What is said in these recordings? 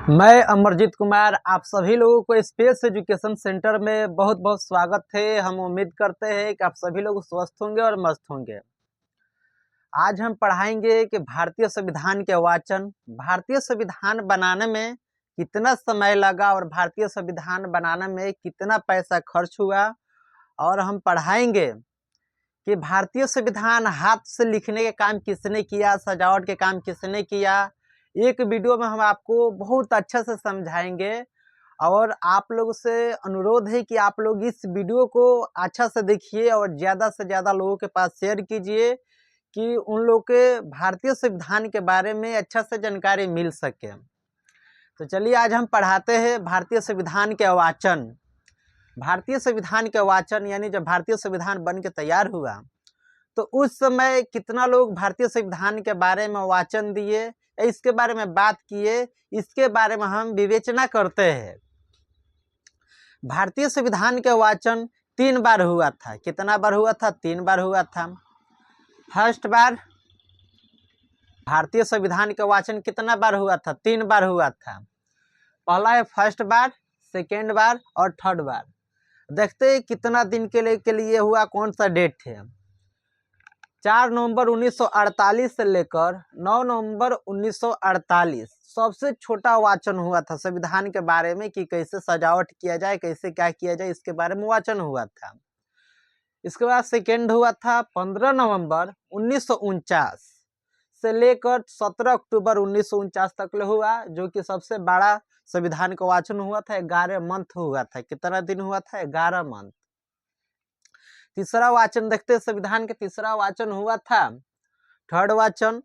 मैं अमरजीत कुमार आप सभी लोगों को स्पेस एजुकेशन सेंटर में बहुत बहुत स्वागत है। हम उम्मीद करते हैं कि आप सभी लोग स्वस्थ होंगे और मस्त होंगे। आज हम पढ़ाएंगे कि भारतीय संविधान के वाचन, भारतीय संविधान बनाने में कितना समय लगा और भारतीय संविधान बनाने में कितना पैसा खर्च हुआ। और हम पढ़ाएंगे कि भारतीय संविधान हाथ से लिखने के काम किसने किया, सजावट के काम किसने किया। एक वीडियो में हम आपको बहुत अच्छे से समझाएंगे और आप लोग से अनुरोध है कि आप लोग इस वीडियो को अच्छा से देखिए और ज़्यादा से ज़्यादा लोगों के पास शेयर कीजिए कि उन लोग के भारतीय संविधान के बारे में अच्छा से जानकारी मिल सके। तो चलिए आज हम पढ़ाते हैं भारतीय संविधान के वाचन। भारतीय संविधान के वाचन यानी जब भारतीय संविधान बन के तैयार हुआ तो उस समय कितना लोग भारतीय संविधान के बारे में वाचन दिए, इसके बारे में बात किए, इसके बारे में हम विवेचना करते हैं। भारतीय संविधान के वाचन 3 बार हुआ था। कितना बार हुआ था? 3 बार हुआ था। फर्स्ट बार भारतीय संविधान के वाचन कितना बार हुआ था? 3 बार हुआ था। पहला है फर्स्ट बार, सेकेंड बार और थर्ड बार। देखते हैं कितना दिन के लिए हुआ, कौन सा डेट है। 4 नवंबर 1948 से लेकर 9 नवंबर 1948 सबसे छोटा वाचन हुआ था संविधान के बारे में कि कैसे सजावट किया जाए, कैसे क्या किया जाए, इसके बारे में वाचन हुआ था। इसके बाद सेकेंड हुआ था 15 नवंबर 1949 से लेकर 17 अक्टूबर 1949 तक हुआ, जो कि सबसे बड़ा संविधान का वाचन हुआ था। 11 मंथ हुआ था। कितना दिन हुआ था? 11 मंथ। तीसरा वाचन देखते हैं। संविधान के तीसरा वाचन हुआ था, थर्ड वाचन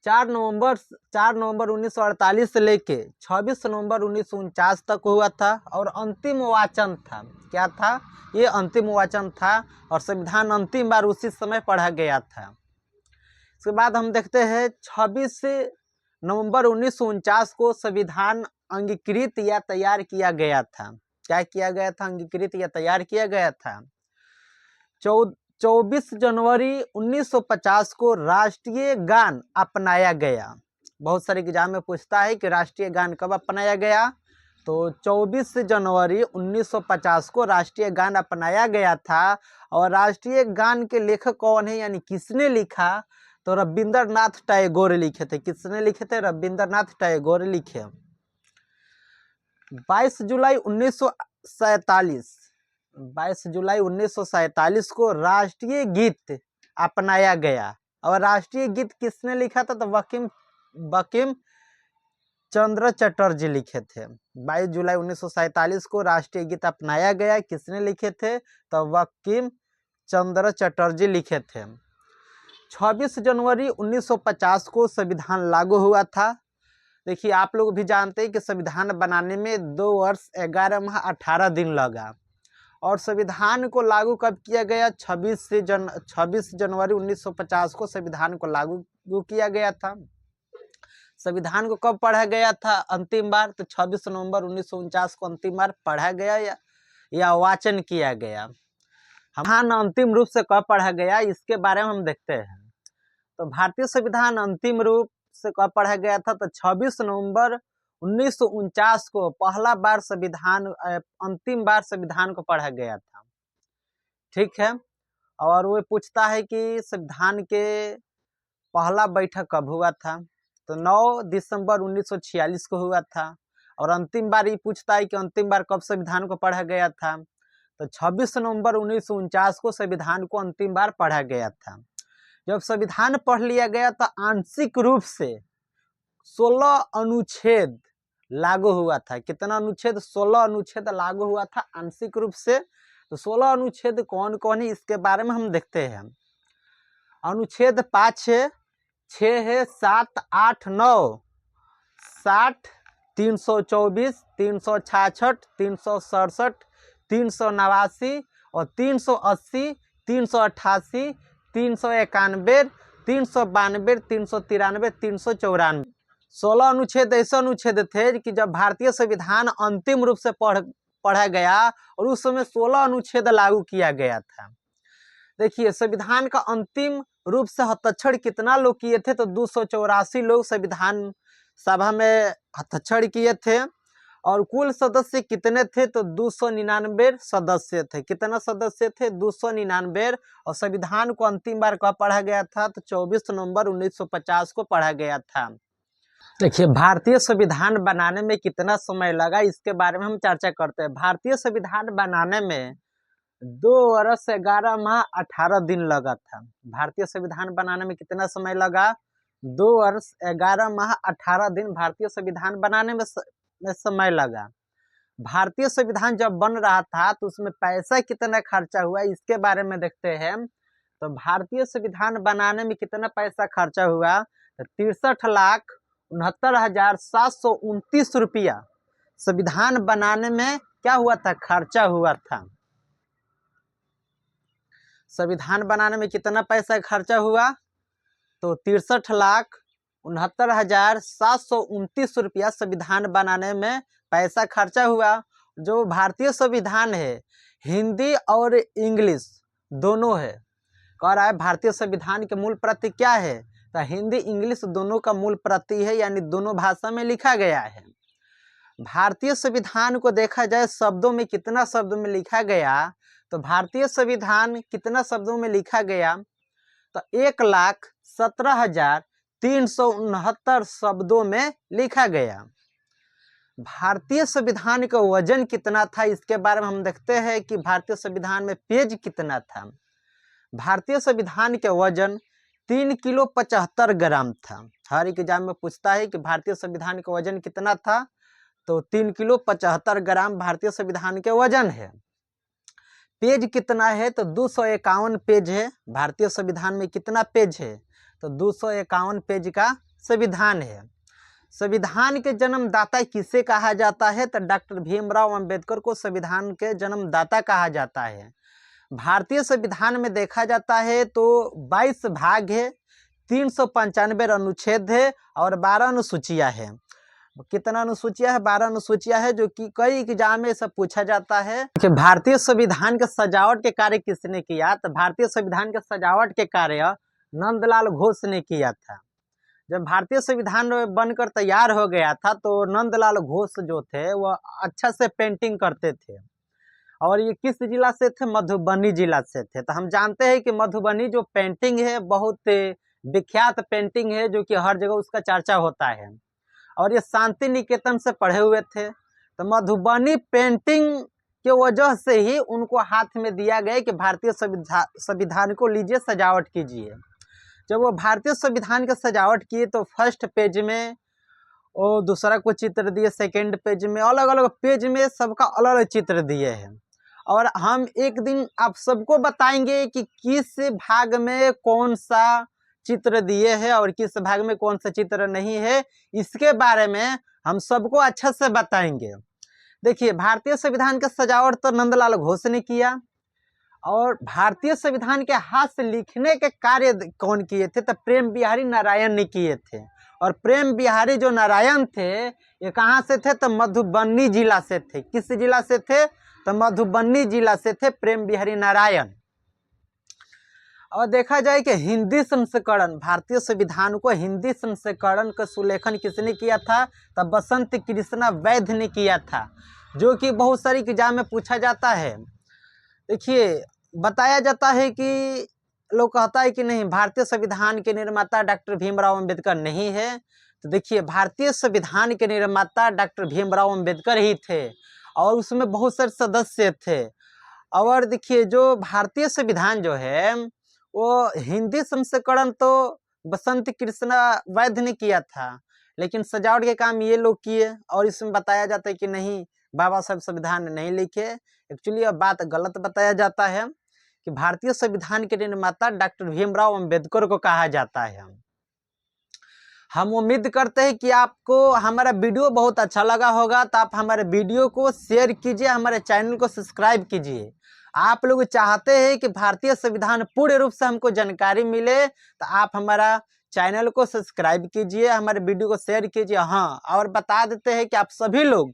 4 नवंबर 1948 से लेके 26 नवंबर 1949 तक हुआ था। और अंतिम वाचन था, क्या था? ये अंतिम वाचन था और संविधान अंतिम बार उसी समय पढ़ा गया था। इसके बाद हम देखते हैं 26 नवंबर 1949 को संविधान अंगीकृत या तैयार किया गया था। क्या किया गया था? अंगीकृत या तैयार किया गया था। 24 जनवरी 1950 को राष्ट्रीय गान अपनाया गया। बहुत सारे एग्जाम में पूछता है कि राष्ट्रीय गान कब अपनाया गया, तो 24 जनवरी 1950 को राष्ट्रीय गान अपनाया गया था। और राष्ट्रीय गान के लेखक कौन है, यानी किसने लिखा? तो रविंद्रनाथ टैगोर लिखे थे। किसने लिखे थे? रविंद्रनाथ टैगोर लिखे। 22 जुलाई 1947 को राष्ट्रीय गीत अपनाया गया। और राष्ट्रीय गीत किसने लिखा था? तो बंकिम चंद्र चटर्जी लिखे थे। 22 जुलाई 1947 को राष्ट्रीय गीत अपनाया गया। किसने लिखे थे? तो बंकिम चंद्र चटर्जी लिखे थे। 26 जनवरी 1950 को संविधान लागू हुआ था। देखिए, आप लोग भी जानते हैं कि संविधान बनाने में 2 वर्ष 11 माह 18 दिन लगा। और संविधान को लागू कब किया गया? 26 जनवरी 1950 को संविधान को लागू किया गया था। संविधान को कब पढ़ा गया था अंतिम बार? तो 26 नवंबर 1949 को अंतिम बार पढ़ा गया या वाचन किया गया। संविधान अंतिम रूप से कब पढ़ा गया, इसके बारे में हम देखते हैं। तो भारतीय संविधान अंतिम रूप से कब पढ़ा गया था? तो 26 नवंबर 1949 को पहला बार अंतिम बार संविधान को पढ़ा गया था। ठीक है। और वो पूछता है कि संविधान के पहला बैठक कब हुआ था? तो 9 दिसंबर 1946 को हुआ था। और अंतिम बार ये पूछता है कि अंतिम बार कब संविधान को पढ़ा गया था? तो 26 नवंबर 1949 को संविधान को अंतिम बार पढ़ा गया था। जब संविधान पढ़ लिया गया तो आंशिक रूप से 16 अनुच्छेद लागू हुआ था। कितना अनुच्छेद? 16 अनुच्छेद लागू हुआ था आंशिक रूप से। तो 16 अनुच्छेद कौन कौन है, इसके बारे में हम देखते हैं। अनुच्छेद 5 है, 6 है, 7, 8, 9, 60, 324, 366, 367, 389 और 380, 388, 391, 392, 393, 394। 16 अनुच्छेद ऐसे अनुच्छेद थे कि जब भारतीय संविधान अंतिम रूप से पढ़ा गया और उस समय 16 अनुच्छेद लागू किया गया था। देखिए, संविधान का अंतिम रूप से हस्ताक्षर कितना लोग किए थे? तो 284 लोग संविधान सभा में हस्ताक्षर किए थे। और कुल सदस्य कितने थे? तो 299 सदस्य थे। कितना सदस्य थे? 299। और संविधान को अंतिम बार कब पढ़ा गया था? तो 24 नवंबर 1950 को पढ़ा गया था। देखिए, भारतीय संविधान बनाने में कितना समय लगा, इसके बारे में हम चर्चा करते हैं। भारतीय संविधान बनाने में 2 वर्ष 11 माह 18 दिन लगा था। भारतीय संविधान बनाने में कितना समय लगा? 2 वर्ष 11 माह 18 दिन भारतीय संविधान बनाने में समय लगा। भारतीय संविधान जब बन रहा था तो उसमें पैसा कितना खर्चा हुआ, इसके बारे में देखते हैं। तो भारतीय संविधान बनाने में कितना पैसा खर्चा हुआ? तो 63,69,729 रुपया संविधान बनाने में क्या हुआ था? खर्चा हुआ था। संविधान बनाने में कितना पैसा खर्चा हुआ? तो 63,69,729 रुपया संविधान बनाने में पैसा खर्चा हुआ। जो भारतीय संविधान है हिंदी और इंग्लिश दोनों है। कह रहा है भारतीय संविधान के मूल प्रति क्या है? तो हिंदी इंग्लिश दोनों का मूल प्रति है, यानी दोनों भाषा में लिखा गया है। भारतीय संविधान को देखा जाए शब्दों में, कितना शब्दों में लिखा गया? तो भारतीय संविधान कितना शब्दों में लिखा गया? तो 1,17,369 शब्दों में लिखा गया। भारतीय संविधान का वजन कितना था, इसके बारे में हम देखते हैं कि भारतीय संविधान में पेज कितना था। भारतीय संविधान के वजन 3 किलो 75 ग्राम था। हर एक एग्जाम में पूछता है कि भारतीय संविधान का वजन कितना था, तो 3 किलो 75 ग्राम भारतीय संविधान के वजन है। पेज कितना है? तो 251 पेज है। भारतीय संविधान में कितना पेज है? तो 251 पेज का संविधान है। संविधान के जन्मदाता किसे कहा जाता है? तो डॉक्टर भीमराव अंबेडकर को संविधान के जन्मदाता कहा जाता है। भारतीय संविधान में देखा जाता है तो 22 भाग है, 395 अनुच्छेद है और 12 अनुसूचियां है। कितना अनुसूचियां है? 12 अनुसूचियां है, जो कि कई एग्जाम में सब पूछा जाता है कि भारतीय संविधान के सजावट के कार्य किसने किया? तो भारतीय संविधान के सजावट के कार्य नंदलाल घोष ने किया था। जब भारतीय संविधान बनकर तैयार हो गया था तो नंदलाल घोष जो थे वह अच्छा से पेंटिंग करते थे। और ये किस जिला से थे? मधुबनी जिला से थे। तो हम जानते हैं कि मधुबनी जो पेंटिंग है बहुत विख्यात पेंटिंग है, जो कि हर जगह उसका चर्चा होता है। और ये शांति निकेतन से पढ़े हुए थे। तो मधुबनी पेंटिंग के वजह से ही उनको हाथ में दिया गया कि भारतीय संविधान को लीजिए सजावट कीजिए। जब वो भारतीय संविधान के सजावट किए तो फर्स्ट पेज में और दूसरा को चित्र दिए, सेकेंड पेज में, अलग अलग पेज में सबका अलग अलग चित्र दिए हैं। और हम एक दिन आप सबको बताएंगे कि किस भाग में कौन सा चित्र दिए हैं और किस भाग में कौन सा चित्र नहीं है, इसके बारे में हम सबको अच्छा से बताएंगे। देखिए, भारतीय संविधान के सजावट तो नंदलाल घोष ने किया। और भारतीय संविधान के हाथ से लिखने के कार्य कौन किए थे? तो प्रेम बिहारी नारायण ने किए थे। और प्रेम बिहारी जो नारायण थे ये कहाँ से थे? तो मधुबनी जिला से थे। किस जिला से थे? तो मधुबनी जिला से थे प्रेम बिहारी नारायण। और देखा जाए कि हिंदी संस्करण, भारतीय संविधान को हिंदी संस्करण का सुलेखन किसने किया था? तो बसंत कृष्णा वैद्य ने किया था, जो कि बहुत सारी एग्जाम में पूछा जाता है। देखिए, बताया जाता है कि लोग कहता है कि नहीं, भारतीय संविधान के निर्माता डॉक्टर भीमराव अंबेडकर नहीं है। तो देखिए, भारतीय संविधान के निर्माता डॉक्टर भीमराव अंबेडकर ही थे और उसमें बहुत सारे सदस्य थे। और देखिए, जो भारतीय संविधान जो है वो हिंदी संस्करण तो बसंत कृष्णा वैद्य ने किया था, लेकिन सजावट के काम ये लोग किए। और इसमें बताया जाता है कि नहीं, बाबा साहब संविधान नहीं लिखे। एक्चुअली यह बात गलत बताया जाता है कि भारतीय संविधान के निर्माता डॉक्टर भीमराव अंबेडकर को कहा जाता है। हम उम्मीद करते हैं कि आपको हमारा वीडियो बहुत अच्छा लगा होगा, तो आप हमारे वीडियो को शेयर कीजिए, हमारे चैनल को सब्सक्राइब कीजिए। आप लोग चाहते हैं कि भारतीय संविधान पूर्ण रूप से हमको जानकारी मिले, तो आप हमारा चैनल को सब्सक्राइब कीजिए, हमारे वीडियो को शेयर कीजिए। हाँ, और बता देते हैं कि आप सभी लोग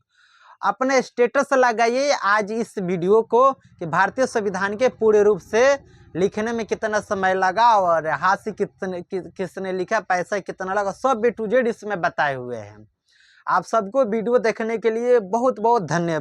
अपने स्टेटस लगाइए आज इस वीडियो को कि भारतीय संविधान के पूर्ण रूप से लिखने में कितना समय लगा और हाथ से किसने लिखा, पैसा कितना लगा, सब A to Z इसमें बताए हुए हैं। आप सबको वीडियो देखने के लिए बहुत बहुत धन्यवाद।